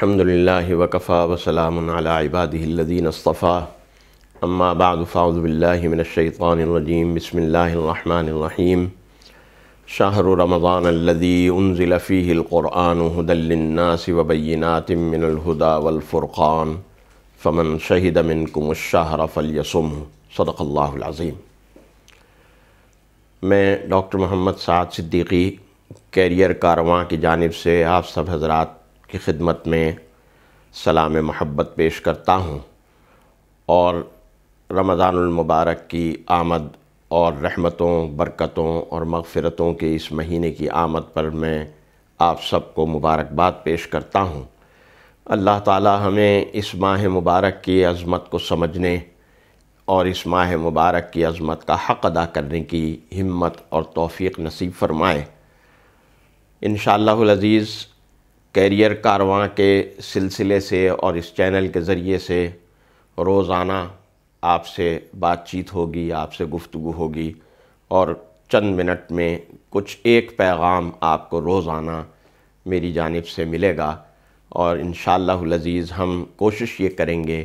الحمد للہ وکفیٰ وسلام علی عبادہ الذین اصطفیٰ اما بعد فاعوذ باللہ من الشیطان الرجیم بسم اللہ الرحمن الرحیم شہر رمضان الذی انزل فیہ القرآن ھدی للناس وبینات من الھدی والفرقان فمن شہد منکم الشہر فلیصمہ صدق اللہ العظیم۔ میں ڈاکٹر محمد سعد صدیقی کیریئر کارواں کی جانب سے آپ سب حضرات کی خدمت میں سلام محبت پیش کرتا ہوں، اور رمضان المبارک کی آمد اور رحمتوں، برکتوں اور مغفرتوں کے اس مہینے کی آمد پر میں آپ سب کو مبارکباد پیش کرتا ہوں۔ اللہ تعالی ہمیں اس ماہ مبارک کی عظمت کو سمجھنے اور اس ماہ مبارک کی عظمت کا حق ادا کرنے کی ہمت اور توفیق نصیب فرمائے۔ انشاءاللہ العزیز کیریئر کارواں کے سلسلے سے اور اس چینل کے ذریعے سے روزانہ آپ سے بات چیت ہوگی، آپ سے گفتگو ہوگی، اور چند منٹ میں کچھ ایک پیغام آپ کو روزانہ میری جانب سے ملے گا، اور انشاءاللہ العزیز ہم کوشش یہ کریں گے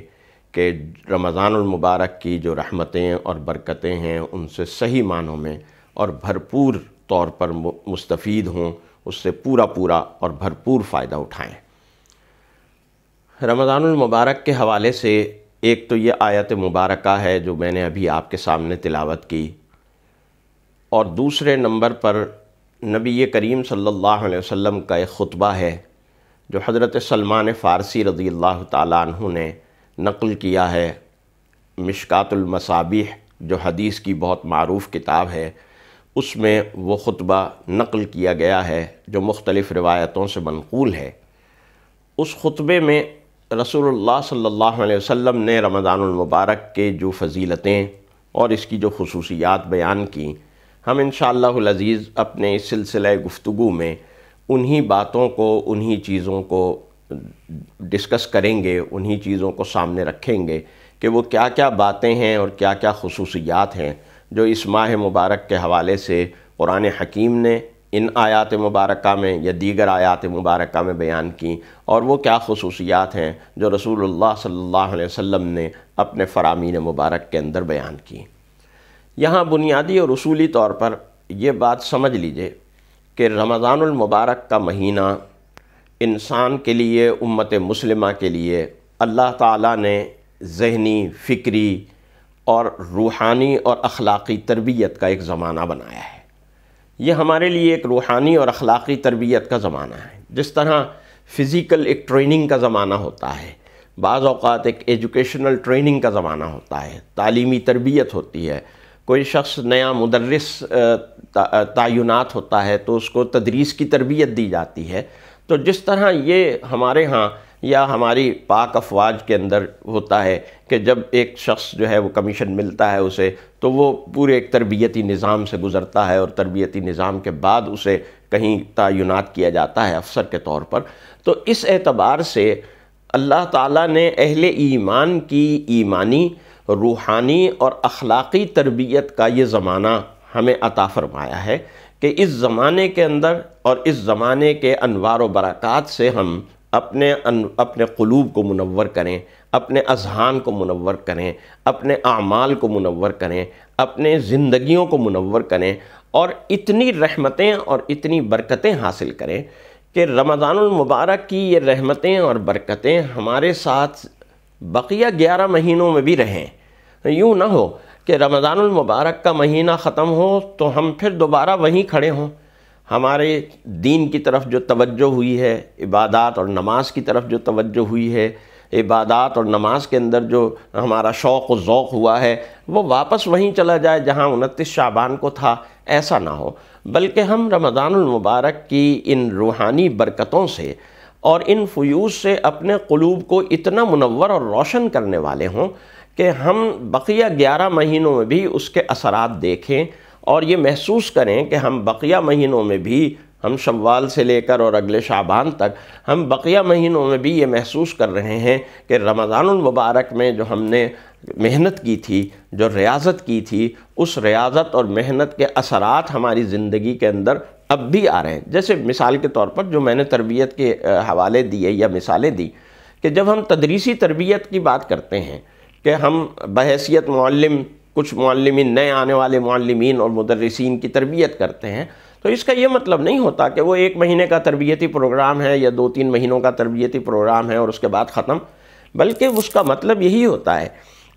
کہ رمضان المبارک کی جو رحمتیں اور برکتیں ہیں ان سے صحیح معنوں میں اور بھرپور طور پر مستفید ہوں، اس سے پورا اور بھرپور فائدہ اٹھائیں۔ رمضان المبارک کے حوالے سے ایک تو یہ آیت مبارکہ ہے جو میں نے ابھی آپ کے سامنے تلاوت کی، اور دوسرے نمبر پر نبی کریم صلی اللہ علیہ وسلم کا ایک خطبہ ہے جو حضرت سلمان فارسی رضی اللہ تعالیٰ عنہ نے نقل کیا ہے۔ مشکات المصابیح جو حدیث کی بہت معروف کتاب ہے، اس میں وہ خطبہ نقل کیا گیا ہے جو مختلف روایتوں سے منقول ہے۔ اس خطبے میں رسول اللہ صلی اللہ علیہ وسلم نے رمضان المبارک کے جو فضیلتیں اور اس کی جو خصوصیات بیان کی، ہم انشاءاللہ العزیز اپنے اس سلسلہ گفتگو میں انہی باتوں کو، انہی چیزوں کو ڈسکس کریں گے، انہی چیزوں کو سامنے رکھیں گے کہ وہ کیا کیا باتیں ہیں اور کیا کیا خصوصیات ہیں جو اس ماہ مبارک کے حوالے سے قرآن حکیم نے ان آیات مبارکہ میں یا دیگر آیات مبارکہ میں بیان کی، اور وہ کیا خصوصیات ہیں جو رسول اللہ صلی اللہ علیہ وسلم نے اپنے فرامین مبارک کے اندر بیان کی۔ یہاں بنیادی اور اصولی طور پر یہ بات سمجھ لیجئے کہ رمضان المبارک کا مہینہ انسان کے لیے، امت مسلمہ کے لیے اللہ تعالیٰ نے ذہنی، فکری اور روحانی اور اخلاقی تربیت کا ایک زمانہ بنایا ہے۔ یہ ہمارے لیے ایک روحانی اور اخلاقی تربیت کا زمانہ ہے۔ جس طرح فزیکل ایک ٹریننگ کا زمانہ ہوتا ہے، بعض اوقات ایک ایجوکیشنل ٹریننگ کا زمانہ ہوتا ہے، تعلیمی تربیت ہوتی ہے، کوئی شخص نیا مدرس تعینات ہوتا ہے تو اس کو تدریس کی تربیت دی جاتی ہے۔ تو جس طرح یہ ہمارے ہاں یا ہماری پاک افواج کے اندر ہوتا ہے کہ جب ایک شخص جو ہے وہ کمیشن ملتا ہے اسے، تو وہ پورے ایک تربیتی نظام سے گزرتا ہے، اور تربیتی نظام کے بعد اسے کہیں تعینات کیا جاتا ہے افسر کے طور پر۔ تو اس اعتبار سے اللہ تعالیٰ نے اہل ایمان کی ایمانی، روحانی اور اخلاقی تربیت کا یہ زمانہ ہمیں عطا فرمایا ہے کہ اس زمانے کے اندر اور اس زمانے کے انوار و برکات سے ہم اپنے قلوب کو منور کریں، اپنے اذہان کو منور کریں، اپنے اعمال کو منور کریں، اپنے زندگیوں کو منور کریں، اور اتنی رحمتیں اور اتنی برکتیں حاصل کریں کہ رمضان المبارک کی یہ رحمتیں اور برکتیں ہمارے ساتھ بقیہ 11 مہینوں میں بھی رہیں۔ یوں نہ ہو کہ رمضان المبارک کا مہینہ ختم ہو تو ہم پھر دوبارہ وہیں کھڑے ہوں۔ ہمارے دین کی طرف جو توجہ ہوئی ہے، عبادات اور نماز کی طرف جو توجہ ہوئی ہے، عبادات اور نماز کے اندر جو ہمارا شوق و ذوق ہوا ہے، وہ واپس وہیں چلا جائے جہاں 29 شعبان کو تھا۔ ایسا نہ ہو، بلکہ ہم رمضان المبارک کی ان روحانی برکتوں سے اور ان فیوض سے اپنے قلوب کو اتنا منور اور روشن کرنے والے ہوں کہ ہم بقیہ 11 مہینوں میں بھی اس کے اثرات دیکھیں، اور یہ محسوس کریں کہ ہم بقیہ مہینوں میں بھی، ہم شوال سے لے کر اور اگلے شعبان تک، ہم بقیہ مہینوں میں بھی یہ محسوس کر رہے ہیں کہ رمضان المبارک میں جو ہم نے محنت کی تھی، جو ریاضت کی تھی، اس ریاضت اور محنت کے اثرات ہماری زندگی کے اندر اب بھی آ رہے ہیں۔ جیسے مثال کے طور پر جو میں نے تربیت کے حوالے دیے یا مثالیں دی کہ جب ہم تدریسی تربیت کی بات کرتے ہیں کہ ہم بحیثیت معلم کچھ معلمین، نئے آنے والے معلمین اور مدرسین کی تربیت کرتے ہیں، تو اس کا یہ مطلب نہیں ہوتا کہ وہ 1 مہینے کا تربیتی پروگرام ہے یا 2-3 مہینوں کا تربیتی پروگرام ہے اور اس کے بعد ختم، بلکہ اس کا مطلب یہی ہوتا ہے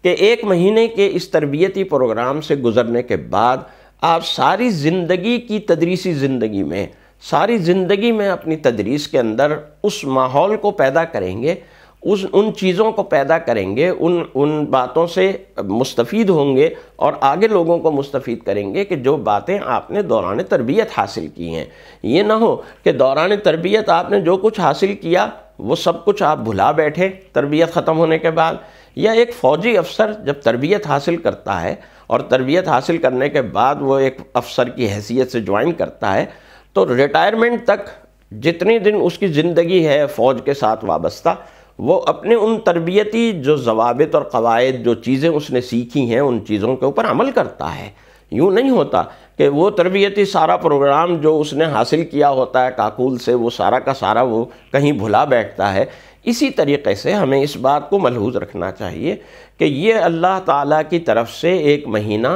کہ 1 مہینے کے اس تربیتی پروگرام سے گزرنے کے بعد آپ ساری زندگی کی تدریسی زندگی میں، ساری زندگی میں اپنی تدریس کے اندر اس ماحول کو پیدا کریں گے، ان چیزوں کو پیدا کریں گے، ان باتوں سے مستفید ہوں گے اور آگے لوگوں کو مستفید کریں گے کہ جو باتیں آپ نے دوران تربیت حاصل کی ہیں۔ یہ نہ ہو کہ دوران تربیت آپ نے جو کچھ حاصل کیا وہ سب کچھ آپ بھلا بیٹھے تربیت ختم ہونے کے بعد۔ یا ایک فوجی افسر جب تربیت حاصل کرتا ہے اور تربیت حاصل کرنے کے بعد وہ ایک افسر کی حیثیت سے جوائن کرتا ہے تو ریٹائرمنٹ تک جتنے دن اس کی زندگی ہے فوج کے ساتھ وابستہ، وہ اپنے ان تربیتی جو ضوابط اور قواعد، جو چیزیں اس نے سیکھی ہیں، ان چیزوں کے اوپر عمل کرتا ہے۔ یوں نہیں ہوتا کہ وہ تربیتی سارا پروگرام جو اس نے حاصل کیا ہوتا ہے کاکول سے، وہ سارا کا سارا وہ کہیں بھلا بیٹھتا ہے۔ اسی طریقے سے ہمیں اس بات کو ملحوظ رکھنا چاہیے کہ یہ اللہ تعالیٰ کی طرف سے 1 مہینہ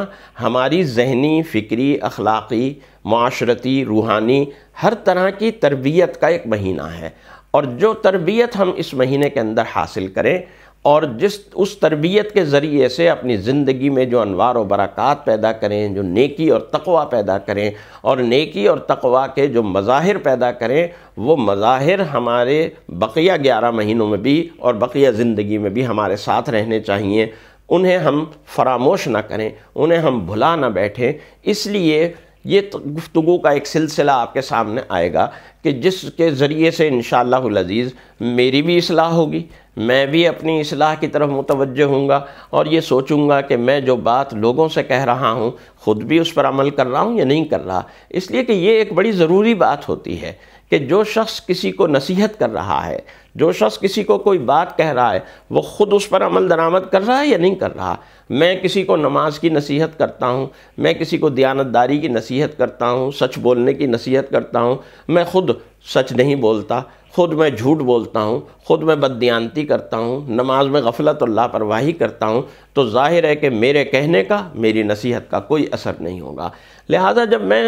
ہماری ذہنی، فکری، اخلاقی، معاشرتی، روحانی ہر طرح کی تربیت کا 1 مہینہ ہے، اور جو تربیت ہم اس مہینے کے اندر حاصل کریں اور اس تربیت کے ذریعے سے اپنی زندگی میں جو انوار و برکات پیدا کریں، جو نیکی اور تقوی پیدا کریں اور نیکی اور تقوی کے جو مظاہر پیدا کریں، وہ مظاہر ہمارے بقیہ 11 مہینوں میں بھی اور بقیہ زندگی میں بھی ہمارے ساتھ رہنے چاہیے۔ انہیں ہم فراموش نہ کریں، انہیں ہم بھلا نہ بیٹھیں۔ اس لیے یہ گفتگو کا ایک سلسلہ آپ کے سامنے آئے گا کہ جس کے ذریعے سے انشاءاللہ العزیز میری بھی اصلاح ہوگی، میں بھی اپنی اصلاح کی طرف متوجہ ہوں گا اور یہ سوچوں گا کہ میں جو بات لوگوں سے کہہ رہا ہوں خود بھی اس پر عمل کر رہا ہوں یا نہیں کر رہا۔ اس لیے کہ یہ ایک بڑی ضروری بات ہوتی ہے کہ جو شخص کسی کو نصیحت کر رہا ہے، جو شخص کسی کو کوئی بات کہہ رہا ہے، وہ خود اس پر عمل درآمد کر رہا ہے یا نہیں کر رہا۔ میں کسی کو نماز کی نصیحت کرتا ہوں، میں کسی کو دیانتداری کی نصیحت کرتا ہوں، سچ بولنے کی نصیحت کرتا ہوں، میں خود سچ نہیں بولتا، خود میں جھوٹ بولتا ہوں، خود میں بددیانتی کرتا ہوں، نماز میں غفلت اور لاپرواہی کرتا ہوں، تو ظاہر ہے کہ میرے کہنے کا، میری نصیحت کا کوئی اثر نہیں ہوگا۔ لہذا جب میں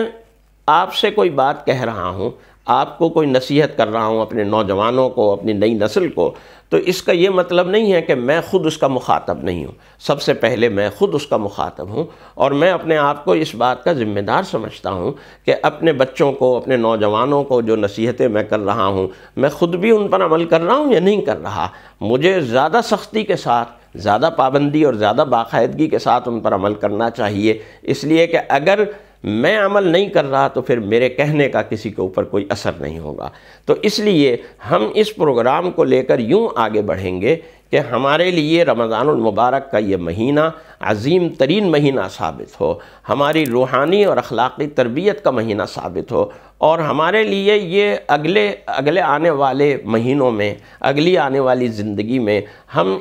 آپ سے کوئی بات کہہ رہا ہوں، آپ کو کوئی نصیحت کر رہا ہوں، اپنے نوجوانوں کو، اپنی نئی نسل کو، تو اس کا یہ مطلب نہیں ہے کہ میں خود اس کا مخاطب نہیں ہوں۔ سب سے پہلے میں خود اس کا مخاطب ہوں، اور میں اپنے آپ کو اس بات کا ذمہ دار سمجھتا ہوں کہ اپنے بچوں کو، اپنے نوجوانوں کو جو نصیحتیں میں کر رہا ہوں، میں خود بھی ان پر عمل کر رہا ہوں یا نہیں کر رہا۔ مجھے زیادہ سختی کے ساتھ، زیادہ پابندی اور زیادہ باقاعدگی کے ساتھ ان پر عمل کرنا چاہیے، اس لیے کہ اگر میں عمل نہیں کر رہا تو پھر میرے کہنے کا کسی کے اوپر کوئی اثر نہیں ہوگا۔ تو اس لیے ہم اس پروگرام کو لے کر یوں آگے بڑھیں گے کہ ہمارے لیے رمضان المبارک کا یہ مہینہ عظیم ترین مہینہ ثابت ہو، ہماری روحانی اور اخلاقی تربیت کا مہینہ ثابت ہو، اور ہمارے لیے یہ اگلے آنے والے مہینوں میں، اگلی آنے والی زندگی میں ہم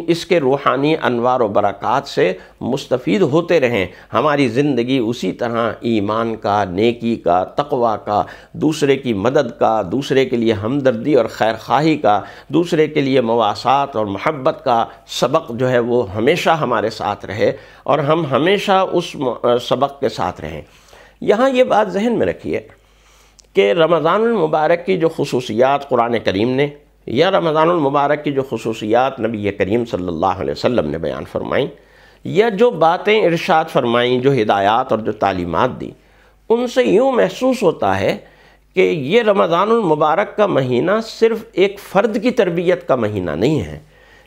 اس کے روحانی انوار و برکات سے مستفید ہوتے رہیں، ہماری زندگی اسی طرح ایمان کا، نیکی کا، تقوی کا، دوسرے کی مدد کا، دوسرے کے لیے ہمدردی اور خیر خواہی کا، دوسرے کے لیے مواسات اور محبت کا سبق جو ہے وہ ہمیشہ ہمارے ساتھ رہے، اور ہم ہمیشہ اس سبق کے ساتھ رہیں۔ یہاں یہ بات ذہن میں رکھیے کہ رمضان المبارک کی جو خصوصیات قرآن کریم نے، یا رمضان المبارک کی جو خصوصیات نبی کریم صلی اللہ علیہ وسلم نے بیان فرمائیں، یا جو باتیں ارشاد فرمائیں، جو ہدایات اور جو تعلیمات دیں، ان سے یوں محسوس ہوتا ہے کہ یہ رمضان المبارک کا مہینہ صرف ایک فرد کی تربیت کا مہینہ نہیں ہے،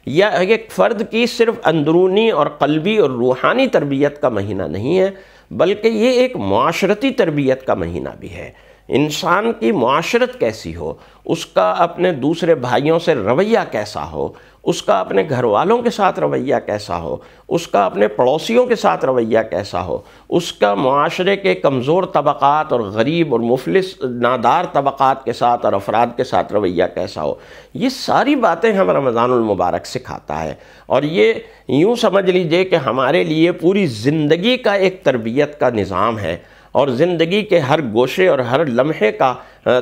یا ایک فرد کی صرف اندرونی اور قلبی اور روحانی تربیت کا مہینہ نہیں ہے، بلکہ یہ ایک معاشرتی تربیت کا مہینہ بھی ہے۔ انسان کی معاشرت کیسی ہو، اس کا اپنے دوسرے بھائیوں سے رویہ کیسا ہو، اس کا اپنے گھر والوں کے ساتھ رویہ کیسا ہو، اس کا اپنے پڑوسیوں کے ساتھ رویہ کیسا ہو، اس کا معاشرے کے کمزور طبقات اور غریب اور مفلس نادار طبقات کے ساتھ اور افراد کے ساتھ رویہ کیسا ہو، یہ ساری باتیں ہم رمضان المبارک سکھاتا ہے۔ اور یہ یوں سمجھ لیجئے کہ ہمارے لیے پوری زندگی کا ایک تربیت کا نظام ہے، اور زندگی کے ہر گوشے اور ہر لمحے کا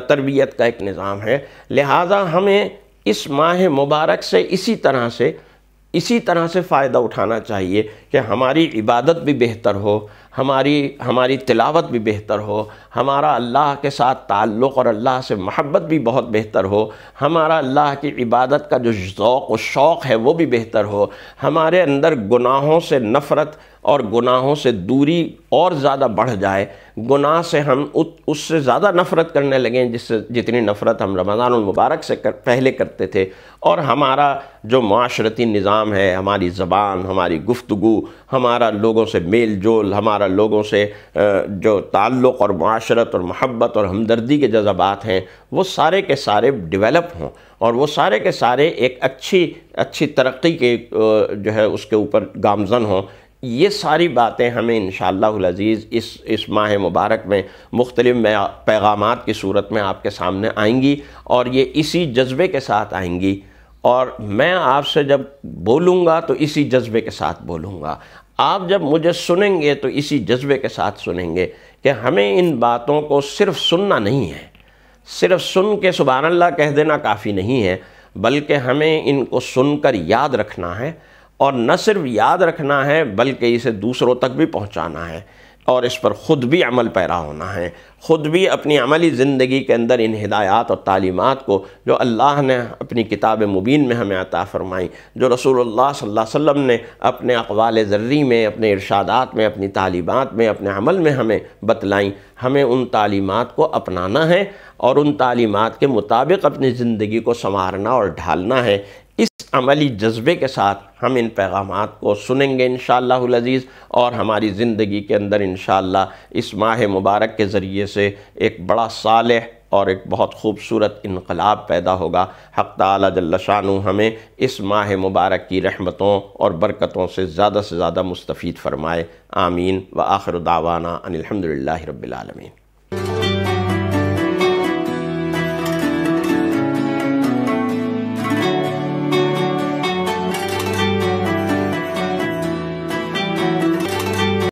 تربیت کا ایک نظام ہے۔ لہٰذا ہمیں اس ماہ مبارک سے اسی طرح سے فائدہ اٹھانا چاہیے کہ ہماری عبادت بھی بہتر ہو، ہماری تلاوت بھی بہتر ہو، ہمارا اللہ کے ساتھ تعلق اور اللہ سے محبت بھی بہت بہتر ہو، ہمارا اللہ کی عبادت کا جو ذوق و شوق ہے وہ بھی بہتر ہو، ہمارے اندر گناہوں سے نفرت اور گناہوں سے دوری اور زیادہ بڑھ جائے، گناہ سے ہم اس سے زیادہ نفرت کرنے لگیں جتنی نفرت ہم رمضان المبارک سے پہلے کرتے تھے، اور ہمارا جو معاشرتی نظام ہے، ہماری زبان، ہماری گفتگو، ہمارا لوگوں سے میل جول، ہمارا لوگوں سے جو تعلق اور معاشرت اور محبت اور ہمدردی کے جذبات ہیں، وہ سارے کے سارے ڈیولپ ہوں، اور وہ سارے کے سارے ایک اچھی ترقی کے جو ہے اس کے اوپر گامزن ہوں۔ یہ ساری باتیں ہمیں انشاءاللہ العزیز اس ماہ مبارک میں مختلف پیغامات کی صورت میں آپ کے سامنے آئیں گی، اور یہ اسی جذبے کے ساتھ آئیں گی، اور میں آپ سے جب بولوں گا تو اسی جذبے کے ساتھ بولوں گا، آپ جب مجھے سنیں گے تو اسی جذبے کے ساتھ سنیں گے کہ ہمیں ان باتوں کو صرف سننا نہیں ہے، صرف سن کے سبحان اللہ کہہ دینا کافی نہیں ہے، بلکہ ہمیں ان کو سن کر یاد رکھنا ہے، اور نہ صرف یاد رکھنا ہے بلکہ اسے دوسروں تک بھی پہنچانا ہے، اور اس پر خود بھی عمل پیرا ہونا ہے، خود بھی اپنی عملی زندگی کے اندر ان ہدایات اور تعلیمات کو جو اللہ نے اپنی کتاب مبین میں ہمیں عطا فرمائیں، جو رسول اللہ صلی اللہ علیہ وسلم نے اپنے اقوال ذری میں، اپنے ارشادات میں، اپنی تعلیمات میں، اپنے عمل میں ہمیں بتلائیں، ہمیں ان تعلیمات کو اپنانا ہے اور ان تعلیمات کے مطابق اپنی زندگی کو سنوارنا اور ڈھالنا ہے۔ اس عملی جذبے کے ساتھ ہم ان پیغامات کو سنیں گے انشاءاللہ العزیز، اور ہماری زندگی کے اندر انشاءاللہ اس ماہ مبارک کے ذریعے سے ایک بڑا صالح اور ایک بہت خوبصورت انقلاب پیدا ہوگا۔ حق تعالی جل شانہ ہمیں اس ماہ مبارک کی رحمتوں اور برکتوں سے زیادہ مستفید فرمائے، آمین۔ وآخر دعوانا ان الحمدللہ رب العالمین۔